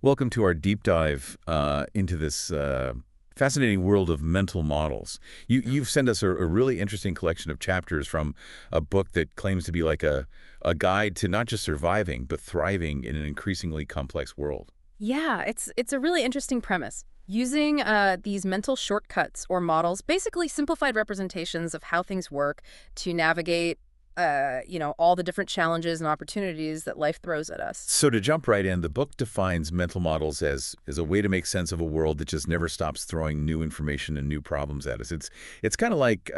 Welcome to our deep dive into this fascinating world of mental models. You've sent us a really interesting collection of chapters from a book that claims to be like a guide to not just surviving, but thriving in an increasingly complex world. Yeah, it's a really interesting premise. Using these mental shortcuts or models, basically simplified representations of how things work to navigate, all the different challenges and opportunities that life throws at us. So to jump right in, the book defines mental models as a way to make sense of a world that just never stops throwing new information and new problems at us. It's kind of like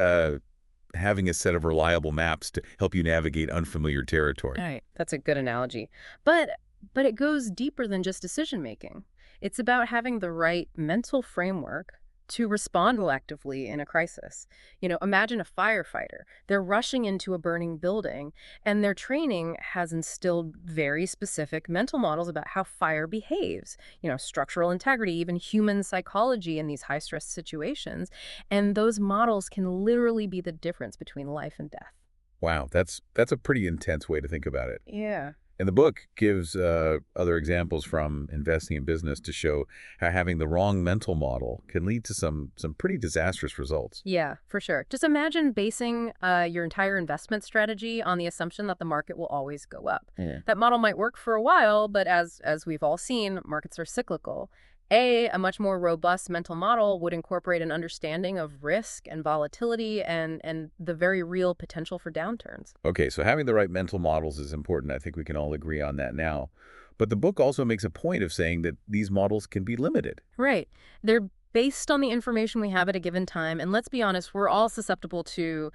having a set of reliable maps to help you navigate unfamiliar territory. All right, that's a good analogy. But but it goes deeper than just decision making. It's about having the right mental framework to respond electively in a crisis. Imagine a firefighter. They're rushing into a burning building, and their training has instilled very specific mental models about how fire behaves, structural integrity, even human psychology in these high-stress situations. And those models can literally be the difference between life and death. Wow, that's a pretty intense way to think about it. Yeah. And the book gives other examples from investing in business to show how having the wrong mental model can lead to some pretty disastrous results. Yeah, for sure. Just imagine basing your entire investment strategy on the assumption that the market will always go up. Yeah. That model might work for a while, but as we've all seen, markets are cyclical. A much more robust mental model would incorporate an understanding of risk and volatility and the very real potential for downturns. Okay, so having the right mental models is important. I think we can all agree on that now. But the book also makes a point of saying that these models can be limited. Right. They're based on the information we have at a given time, and let's be honest, we're all susceptible to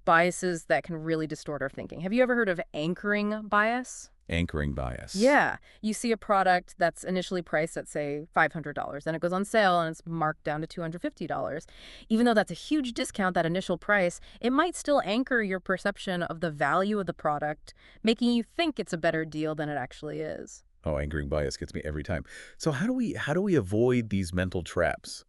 biases that can really distort our thinking. Have you ever heard of anchoring bias? Anchoring bias. Yeah. You see a product that's initially priced at, say, $500, then it goes on sale and it's marked down to $250. Even though that's a huge discount, that initial price, it might still anchor your perception of the value of the product, making you think it's a better deal than it actually is. Oh, anchoring bias gets me every time. So how do we avoid these mental traps?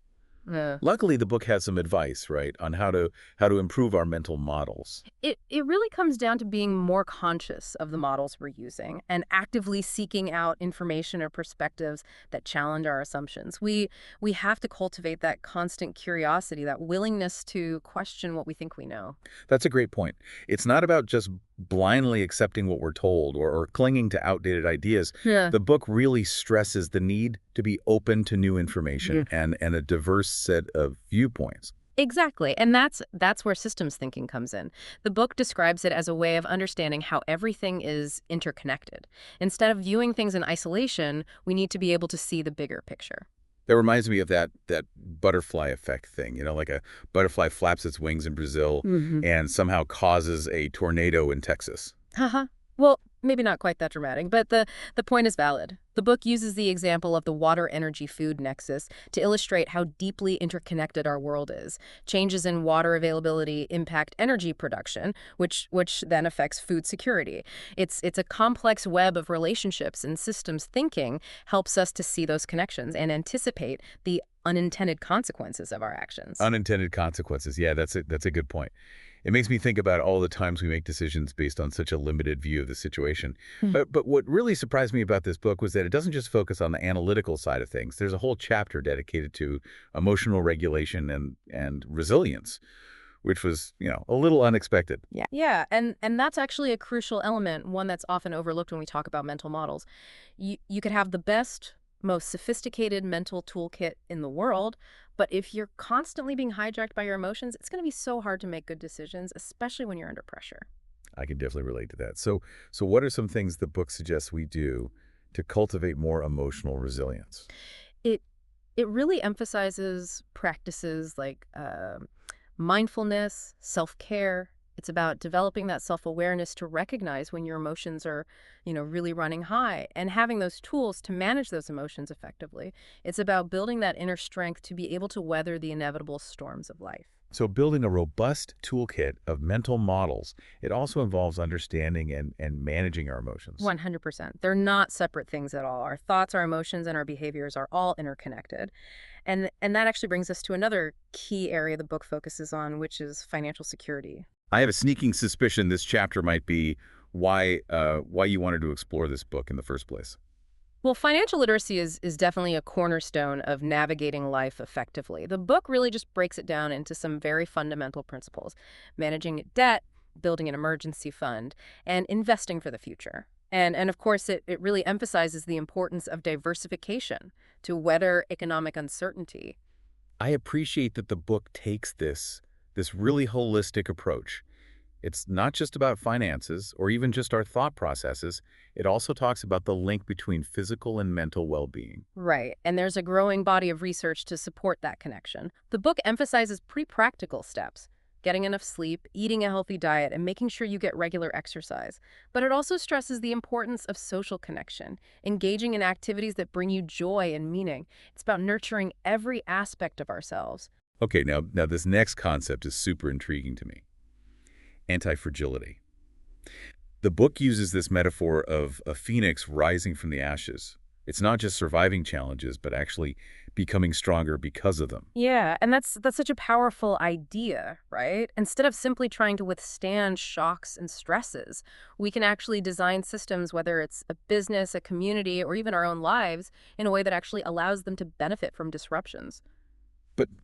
Yeah. Luckily, the book has some advice, right, on how to improve our mental models. It really comes down to being more conscious of the models we're using and actively seeking out information or perspectives that challenge our assumptions. We have to cultivate that constant curiosity, that willingness to question what we think we know. That's a great point. It's not about just blindly accepting what we're told or clinging to outdated ideas. Yeah. The book really stresses the need to be open to new information and a diverse set of viewpoints. Exactly. And that's where systems thinking comes in. The book describes it as a way of understanding how everything is interconnected. Instead of viewing things in isolation, we need to be able to see the bigger picture. That reminds me of that butterfly effect thing, like a butterfly flaps its wings in Brazil Hmm. and somehow causes a tornado in Texas. Haha. Well, maybe not quite that dramatic, but the point is valid. The book uses the example of the water-energy-food nexus to illustrate how deeply interconnected our world is. Changes in water availability impact energy production, which then affects food security. It's a complex web of relationships, and systems thinking helps us to see those connections and anticipate the unintended consequences of our actions. Unintended consequences. Yeah, that's a good point. It makes me think about all the times we make decisions based on such a limited view of the situation. But what really surprised me about this book was that it doesn't just focus on the analytical side of things. There's a whole chapter dedicated to emotional regulation and resilience, which was, a little unexpected. Yeah. Yeah, and that's actually a crucial element, one that's often overlooked when we talk about mental models. You could have the best, most sophisticated mental toolkit in the world, but if you're constantly being hijacked by your emotions, it's going to be so hard to make good decisions, especially when you're under pressure. I can definitely relate to that. So what are some things the book suggests we do to cultivate more emotional resilience? It it really emphasizes practices like mindfulness, self-care. It's about developing that self-awareness to recognize when your emotions are, really running high and having those tools to manage those emotions effectively. It's about building that inner strength to be able to weather the inevitable storms of life. So building a robust toolkit of mental models, it also involves understanding and managing our emotions. 100%. They're not separate things at all. Our thoughts, our emotions, and our behaviors are all interconnected. And that actually brings us to another key area the book focuses on, which is financial security. I have a sneaking suspicion this chapter might be why you wanted to explore this book in the first place. Well, financial literacy is definitely a cornerstone of navigating life effectively. The book really just breaks it down into some very fundamental principles: managing debt, building an emergency fund, and investing for the future. And of course, it really emphasizes the importance of diversification to weather economic uncertainty. I appreciate that the book takes this really holistic approach. It's not just about finances or even just our thought processes. It also talks about the link between physical and mental well-being. Right, and there's a growing body of research to support that connection. The book emphasizes pretty practical steps: getting enough sleep, eating a healthy diet, and making sure you get regular exercise. But it also stresses the importance of social connection, engaging in activities that bring you joy and meaning. It's about nurturing every aspect of ourselves. Okay, now this next concept is super intriguing to me. Antifragility. The book uses this metaphor of a phoenix rising from the ashes. It's not just surviving challenges, but actually becoming stronger because of them. Yeah, and that's such a powerful idea, right? Instead of simply trying to withstand shocks and stresses, we can actually design systems, whether it's a business, a community, or even our own lives, in a way that actually allows them to benefit from disruptions.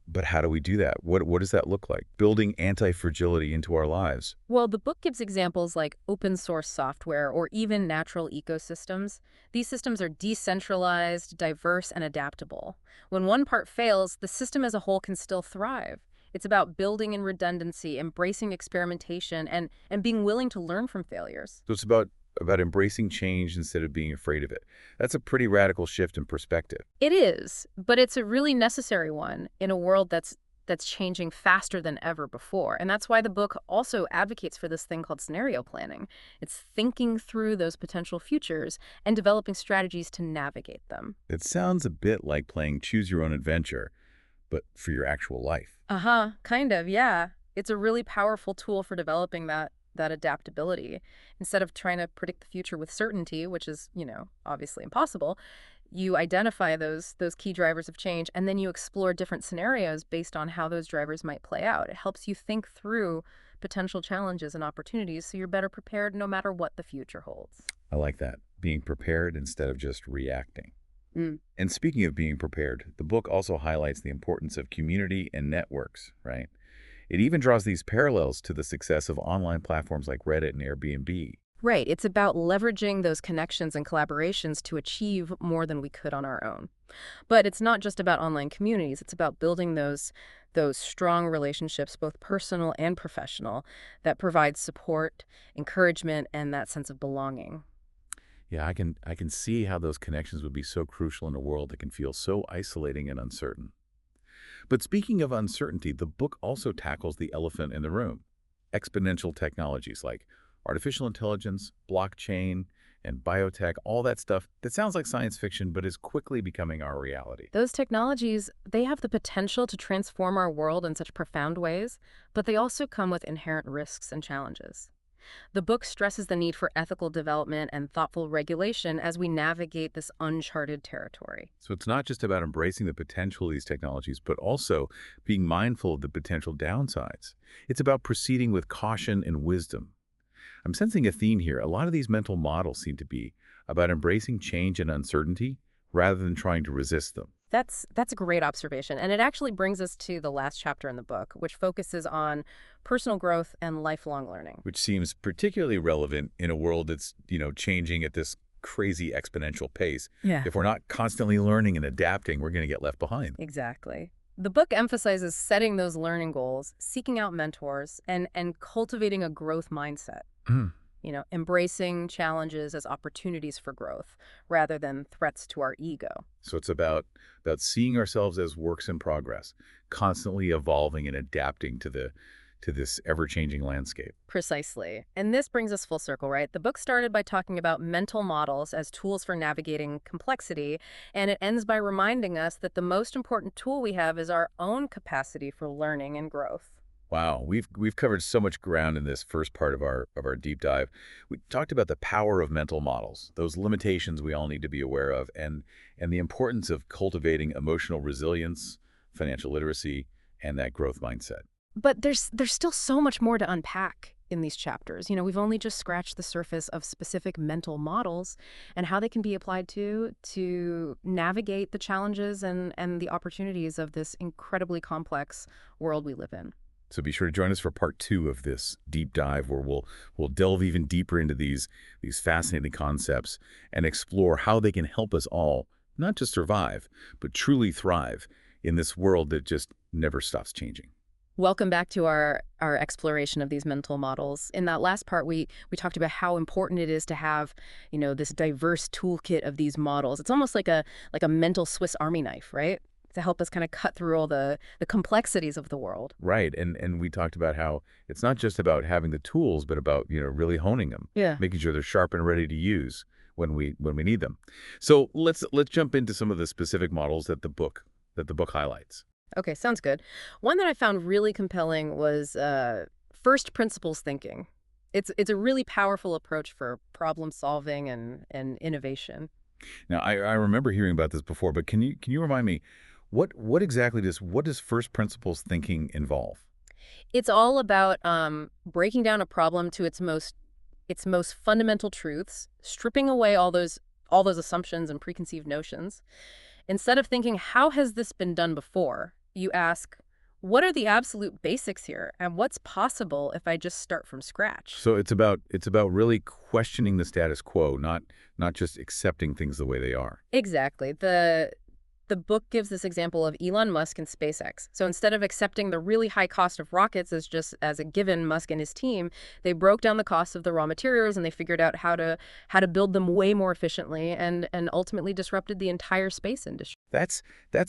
But how do we do that? What does that look like? Building anti-fragility into our lives. Well, the book gives examples like open source software or even natural ecosystems. These systems are decentralized, diverse, and adaptable. When one part fails, the system as a whole can still thrive. It's about building in redundancy, embracing experimentation, and being willing to learn from failures. So it's about embracing change instead of being afraid of it. That's a pretty radical shift in perspective. It is, but it's a really necessary one in a world that's changing faster than ever before. And that's why the book also advocates for this thing called scenario planning. It's thinking through those potential futures and developing strategies to navigate them. It sounds a bit like playing choose your own adventure, but for your actual life. Uh-huh, kind of, yeah. It's a really powerful tool for developing that adaptability. Instead of trying to predict the future with certainty, which is, obviously impossible, you identify those key drivers of change, and then you explore different scenarios based on how those drivers might play out. It helps you think through potential challenges and opportunities so you're better prepared no matter what the future holds. I like that. Being prepared instead of just reacting. Mm. And speaking of being prepared, the book also highlights the importance of community and networks, right? It even draws these parallels to the success of online platforms like Reddit and Airbnb. Right. It's about leveraging those connections and collaborations to achieve more than we could on our own. But it's not just about online communities. It's about building those strong relationships, both personal and professional, that provide support, encouragement, and that sense of belonging. Yeah, I can see how those connections would be so crucial in a world that can feel so isolating and uncertain. But speaking of uncertainty, the book also tackles the elephant in the room: exponential technologies like artificial intelligence, blockchain, and biotech, all that stuff that sounds like science fiction but is quickly becoming our reality. Those technologies, they have the potential to transform our world in such profound ways, but they also come with inherent risks and challenges. The book stresses the need for ethical development and thoughtful regulation as we navigate this uncharted territory. So it's not just about embracing the potential of these technologies, but also being mindful of the potential downsides. It's about proceeding with caution and wisdom. I'm sensing a theme here. A lot of these mental models seem to be about embracing change and uncertainty rather than trying to resist them, That's a great observation, and it actually brings us to the last chapter in the book, which focuses on personal growth and lifelong learning. which seems particularly relevant in a world that's, changing at this crazy exponential pace. Yeah. If we're not constantly learning and adapting, we're going to get left behind. Exactly. The book emphasizes setting those learning goals, seeking out mentors, and cultivating a growth mindset. Embracing challenges as opportunities for growth rather than threats to our ego. So it's about seeing ourselves as works in progress, constantly evolving and adapting to this ever-changing landscape. Precisely. And this brings us full circle, right? The book started by talking about mental models as tools for navigating complexity, and it ends by reminding us that the most important tool we have is our own capacity for learning and growth. Wow, we've covered so much ground in this first part of our deep dive. We talked about the power of mental models, those limitations we all need to be aware of, and the importance of cultivating emotional resilience, financial literacy, and that growth mindset. But there's still so much more to unpack. in these chapters. We've only just scratched the surface of specific mental models and how they can be applied to navigate the challenges and the opportunities of this incredibly complex world we live in. So be sure to join us for part 2 of this deep dive, where we'll delve even deeper into these fascinating concepts and explore how they can help us all not just survive, but truly thrive in this world that just never stops changing. Welcome back to our exploration of these mental models. In that last part, we talked about how important it is to have, this diverse toolkit of these models. It's almost like a mental Swiss Army knife, right? To help us kind of cut through all the complexities of the world. Right, and we talked about how it's not just about having the tools, but about really honing them, Yeah. making sure they're sharp and ready to use when we need them. So let's jump into some of the specific models that the book highlights. Okay, sounds good. One that I found really compelling was first principles thinking. It's a really powerful approach for problem solving and innovation. Now, I remember hearing about this before, but can you remind me what exactly does first principles thinking involve? It's all about breaking down a problem to its most fundamental truths, stripping away all those assumptions and preconceived notions. Instead of thinking, how has this been done before, you ask, what are the absolute basics here, and what's possible if I just start from scratch? So it's about really questioning the status quo, not just accepting things the way they are. Exactly. The book gives this example of Elon Musk and SpaceX. So instead of accepting the really high cost of rockets as just as a given, Musk and his team, they broke down the cost of the raw materials and they figured out how to build them way more efficiently and ultimately disrupted the entire space industry. That's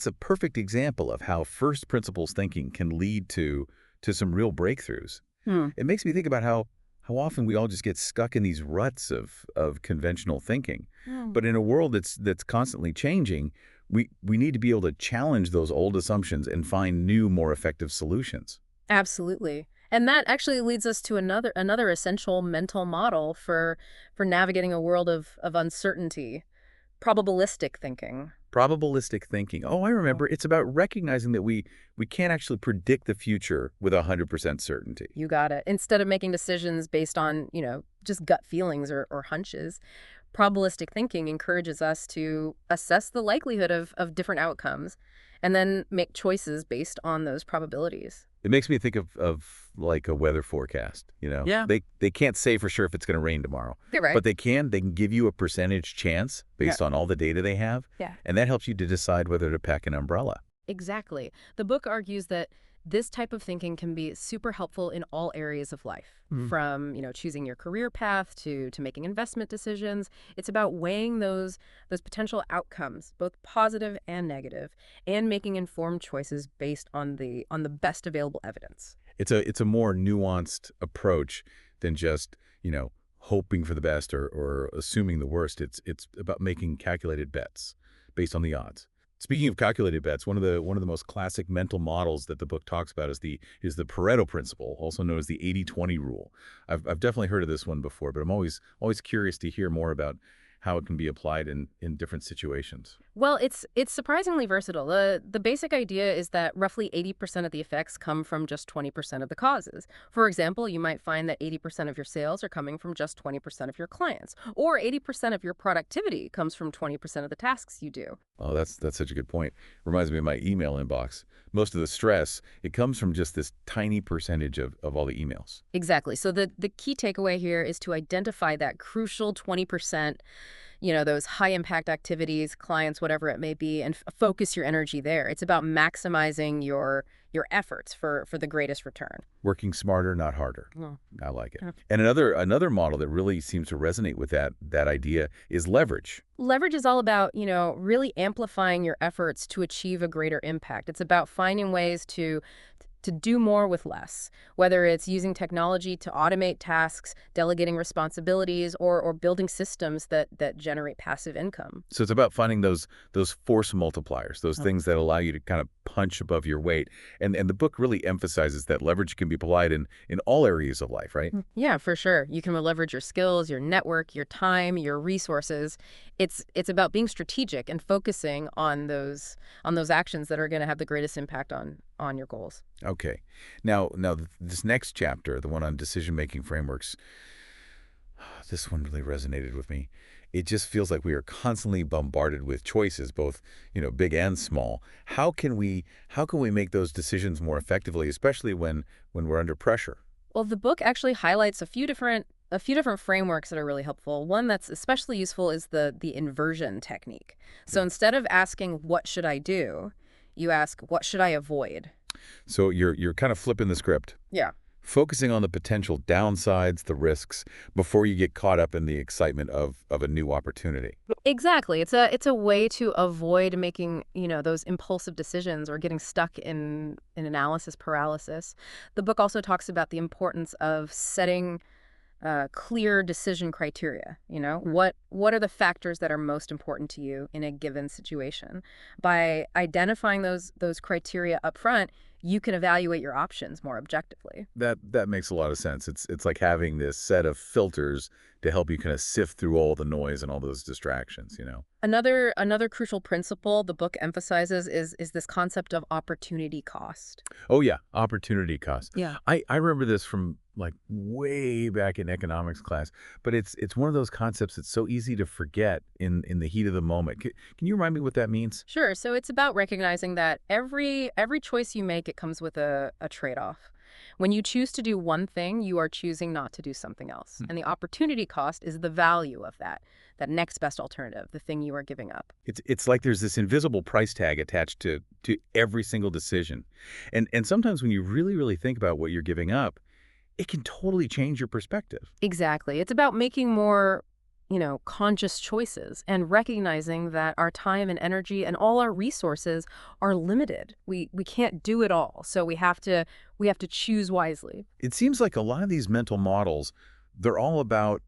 a perfect example of how first principles thinking can lead to some real breakthroughs. Hmm. It makes me think about how often we all just get stuck in these ruts of conventional thinking. Hmm. But in a world that's constantly changing, we need to be able to challenge those old assumptions and find new, more effective solutions. Absolutely. And that actually leads us to another essential mental model for navigating a world of uncertainty, probabilistic thinking. Probabilistic thinking. Oh, I remember. It's about recognizing that we can't actually predict the future with 100% certainty. You got it. Instead of making decisions based on, just gut feelings or hunches, probabilistic thinking encourages us to assess the likelihood of different outcomes and then make choices based on those probabilities. It makes me think of like a weather forecast, Yeah. They can't say for sure if it's going to rain tomorrow, You're right. but they can give you a percentage chance based on all the data they have, Yeah. and that helps you to decide whether to pack an umbrella. Exactly. The book argues that this type of thinking can be super helpful in all areas of life, from, choosing your career path to making investment decisions. It's about weighing those potential outcomes, both positive and negative, and making informed choices based on the best available evidence. It's a more nuanced approach than just, hoping for the best or assuming the worst. It's about making calculated bets based on the odds. Speaking of calculated bets, one of the most classic mental models that the book talks about is the Pareto principle, also known as the 80-20 rule. I've definitely heard of this one before, but I'm always curious to hear more about how it can be applied in different situations. Well, it's surprisingly versatile. The basic idea is that roughly 80% of the effects come from just 20% of the causes. For example, you might find that 80% of your sales are coming from just 20% of your clients, or 80% of your productivity comes from 20% of the tasks you do. Oh, that's such a good point. Reminds me of my email inbox. Most of the stress, it comes from just this tiny percentage of all the emails. Exactly. So the key takeaway here is to identify that crucial 20%, those high impact activities, clients, whatever it may be, and focus your energy there. It's about maximizing your efforts for the greatest return. Working smarter, not harder. Oh. I like it. Yeah. And another model that really seems to resonate with that idea is leverage. Leverage is all about, really amplifying your efforts to achieve a greater impact. It's about finding ways to do more with less, whether it's using technology to automate tasks, delegating responsibilities, or building systems that generate passive income. So it's about finding those force multipliers, those things that allow you to kind of punch above your weight. And the book really emphasizes that leverage can be applied in all areas of life, right? Yeah, for sure. You can leverage your skills, your network, your time, your resources. It's about being strategic and focusing on those actions that are going to have the greatest impact on your goals. Okay. Now, this next chapter, the one on decision-making frameworks, this one really resonated with me. It just feels like we are constantly bombarded with choices, both, big and small. How can we make those decisions more effectively, especially when we're under pressure? Well, the book actually highlights a few different frameworks that are really helpful. One that's especially useful is the inversion technique. So Yeah. instead of asking what should I do, you ask what should I avoid? So you're kind of flipping the script, Yeah. focusing on the potential downsides, the risks, before you get caught up in the excitement of a new opportunity. Exactly. It's a way to avoid making, those impulsive decisions or getting stuck in analysis paralysis. The book also talks about the importance of setting clear decision criteria. What are the factors that are most important to you in a given situation? By identifying those criteria up front, you can evaluate your options more objectively. That makes a lot of sense. It's like having this set of filters to help you kind of sift through all the noise and all those distractions. Another crucial principle the book emphasizes is this concept of opportunity cost. Oh yeah, opportunity cost. Yeah. I remember this from like way back in economics class, but it's one of those concepts that's so easy to forget in the heat of the moment. Can you remind me what that means? Sure. So it's about recognizing that every choice you make, it comes with a trade-off. When you choose to do one thing, you are choosing not to do something else. Hmm. And the opportunity cost is the value of that next best alternative, the thing you are giving up. It's like there's this invisible price tag attached to every single decision. And sometimes when you really think about what you're giving up, it can totally change your perspective. Exactly. It's about making more, conscious choices and recognizing that our time and energy and all our resources are limited. We can't do it all. So we have to choose wisely. It seems like a lot of these mental models, they're all about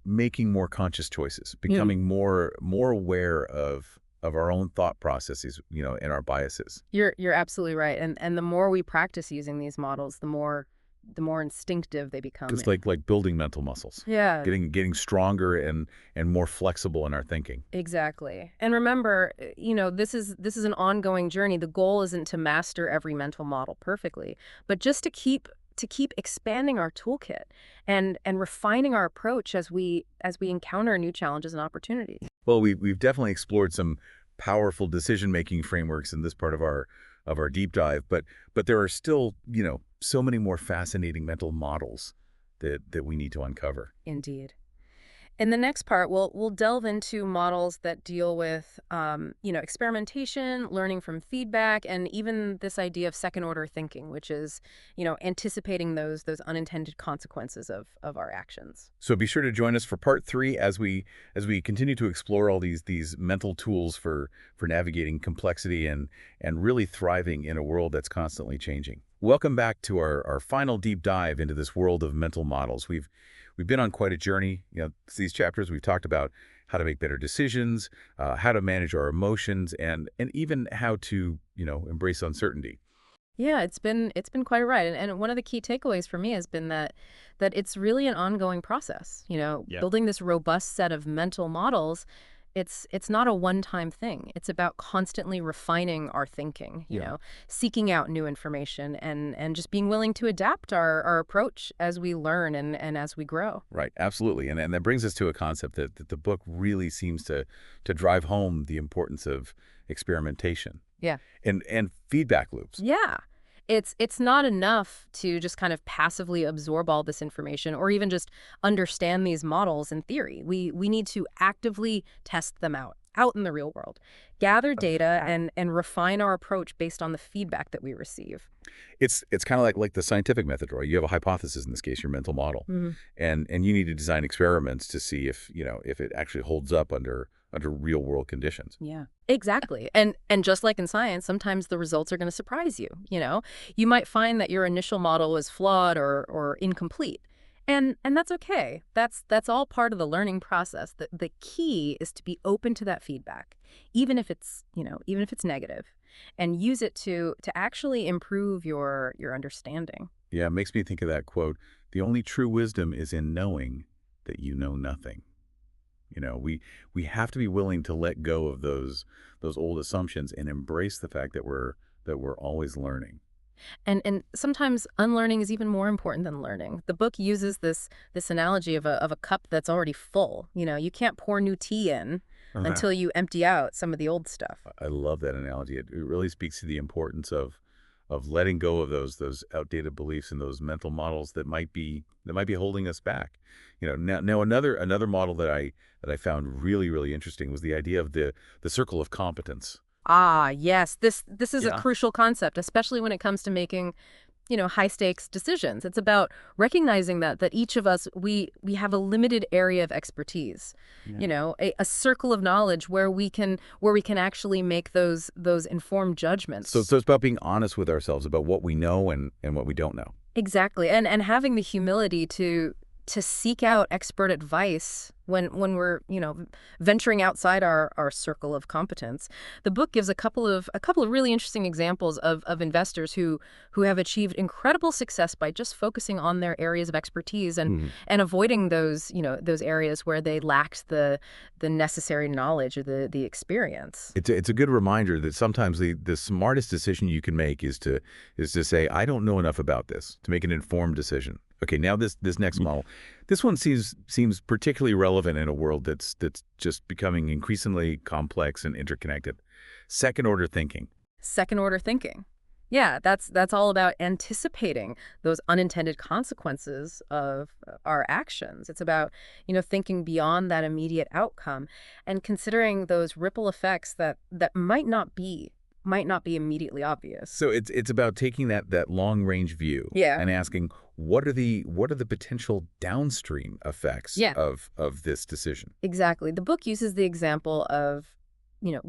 making more conscious choices, becoming more aware of our own thought processes, and our biases. You're absolutely right. And the more we practice using these models, the more instinctive they become. It's like building mental muscles, Yeah, getting stronger and more flexible in our thinking. exactly. And remember, this is an ongoing journey. The goal isn't to master every mental model perfectly, but just to keep expanding our toolkit and refining our approach as we encounter new challenges and opportunities. Well, we've definitely explored some powerful decision-making frameworks in this part of our deep dive, but there are still, so many more fascinating mental models that we need to uncover. Indeed. In the next part, we'll delve into models that deal with, experimentation, learning from feedback, and even this idea of second order thinking, which is, anticipating those unintended consequences of our actions. So be sure to join us for part 3 as we continue to explore all these mental tools for navigating complexity and really thriving in a world that's constantly changing. Welcome back to our final deep dive into this world of mental models. We've been on quite a journey. These chapters we've talked about how to make better decisions, how to manage our emotions, and even how to embrace uncertainty. Yeah, it's been quite a ride, and one of the key takeaways for me has been that it's really an ongoing process. Yeah. Building this robust set of mental models, it's not a one-time thing. It's about constantly refining our thinking. Yeah. Seeking out new information and just being willing to adapt our approach as we learn and as we grow. Right, absolutely. And that brings us to a concept that the book really seems to drive home the importance of experimentation Yeah. and feedback loops. Yeah. It's not enough to just kind of passively absorb all this information or even just understand these models in theory. We need to actively test them out in the real world, gather data and refine our approach based on the feedback that we receive. It's kind of like the scientific method, right? You have a hypothesis, in this case, your mental model, Mhm. and you need to design experiments to see if it actually holds up under real world conditions. Yeah, exactly. And just like in science, sometimes the results are going to surprise you. You might find that your initial model was flawed or incomplete. And that's okay. That's all part of the learning process. The key is to be open to that feedback even if it's, even if it's negative, and use it to actually improve your understanding. Yeah, it makes me think of that quote, "The only true wisdom is in knowing that you know nothing." We have to be willing to let go of those old assumptions and embrace the fact that we're always learning. And sometimes unlearning is even more important than learning. The book uses this analogy of a cup that's already full. You can't pour new tea in until you empty out some of the old stuff. I love that analogy. It really speaks to the importance of letting go of those outdated beliefs and those mental models that might be holding us back. Now another model that I found really interesting was the idea of the circle of competence. Ah, yes, this is a Yeah. crucial concept, especially when it comes to making, high stakes decisions. It's about recognizing that each of us, we have a limited area of expertise, Yeah. a circle of knowledge where we can actually make those informed So judgments. so it's about being honest with ourselves about what we know and what we don't know. Exactly. And having the humility to seek out expert advice when we're, venturing outside our circle of competence. The book gives a couple of really interesting examples of investors who have achieved incredible success by just focusing on their areas of expertise and avoiding those areas where they lacked the necessary knowledge or the experience. It's a good reminder that sometimes the smartest decision you can make is to say, I don't know enough about this, to make an informed decision. Okay, now this next model, this one seems particularly relevant in a world that's just becoming increasingly complex and interconnected. Second order thinking. Second order thinking. Yeah, that's all about anticipating those unintended consequences of our actions. It's about, thinking beyond that immediate outcome and considering those ripple effects that might not be immediately obvious. So it's about taking that long range view Yeah. and asking what are the potential downstream effects Yeah. of this decision. Exactly. The book uses the example of,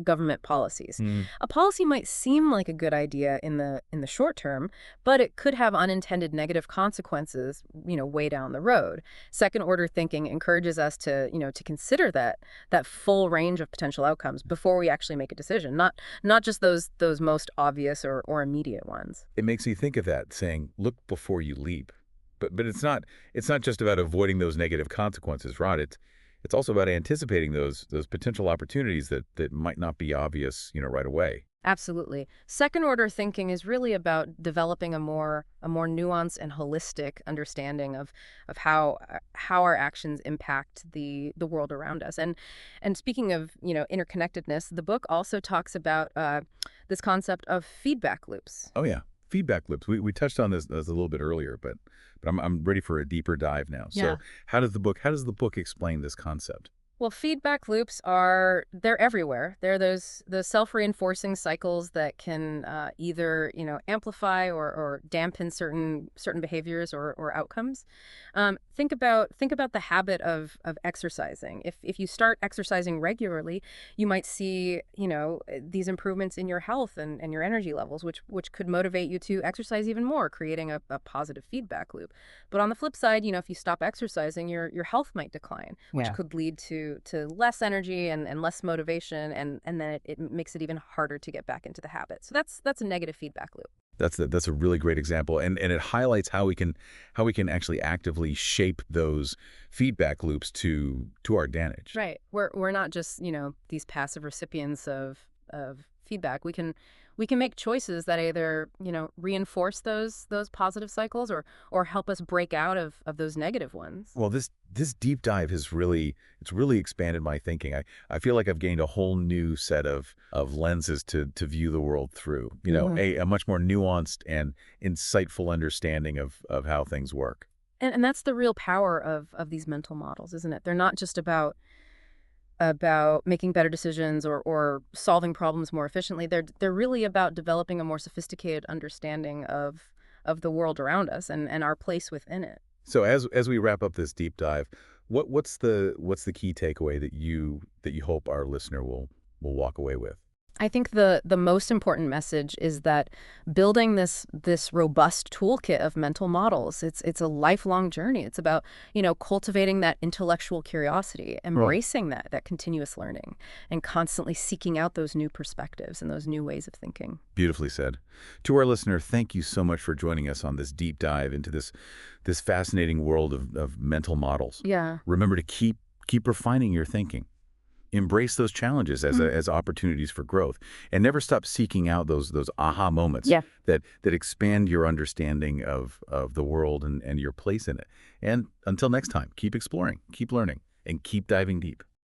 government policies. Hmm. A policy might seem like a good idea in the short term, but it could have unintended negative consequences, way down the road. Second order thinking encourages us to consider that full range of potential outcomes before we actually make a decision, not just those most obvious or immediate ones. It makes me think of that saying, look before you leap. But it's not just about avoiding those negative consequences, Rod. It's also about anticipating those potential opportunities that might not be obvious, right away. Absolutely. Second order thinking is really about developing a more nuanced and holistic understanding of how our actions impact the world around us. And speaking of, interconnectedness, the book also talks about this concept of feedback loops. Oh yeah, feedback loops. We touched on this a little bit earlier, but I'm ready for a deeper dive now. Yeah. So how does the book explain this concept? Well, feedback loops they're everywhere. They're those self-reinforcing cycles that can either, amplify or dampen certain behaviors or outcomes. Think about the habit of exercising. If you start exercising regularly, you might see, these improvements in your health and your energy levels, which could motivate you to exercise even more, creating a positive feedback loop. But on the flip side, if you stop exercising, your health might decline, which Yeah. could lead to less energy and less motivation, and then it makes it even harder to get back into the habit. So that's a negative feedback loop. That's a really great example, and it highlights how we can actually actively shape those feedback loops to our advantage. Right. We're not just, these passive recipients of feedback. We can make choices that either, reinforce those positive cycles or help us break out of those negative ones. Well, this deep dive it's really expanded my thinking. I feel like I've gained a whole new set of lenses to view the world through. A much more nuanced and insightful understanding of how things work. And that's the real power of these mental models, isn't it? They're not just about making better decisions or solving problems more efficiently. They're really about developing a more sophisticated understanding of the world around us and our place within it. So as we wrap up this deep dive, what's the key takeaway that you hope our listener will walk away with? I think the most important message is that building this robust toolkit of mental models, it's a lifelong journey. It's about, cultivating that intellectual curiosity, Right. embracing that continuous learning, and constantly seeking out those new perspectives and those new ways of thinking. Beautifully said. To our listener, thank you so much for joining us on this deep dive into this fascinating world of mental models. Yeah. Remember to keep refining your thinking. Embrace those challenges as opportunities for growth, and never stop seeking out those aha moments Yeah. that expand your understanding of the world and your place in it. And until next time, keep exploring, keep learning, and keep diving deep.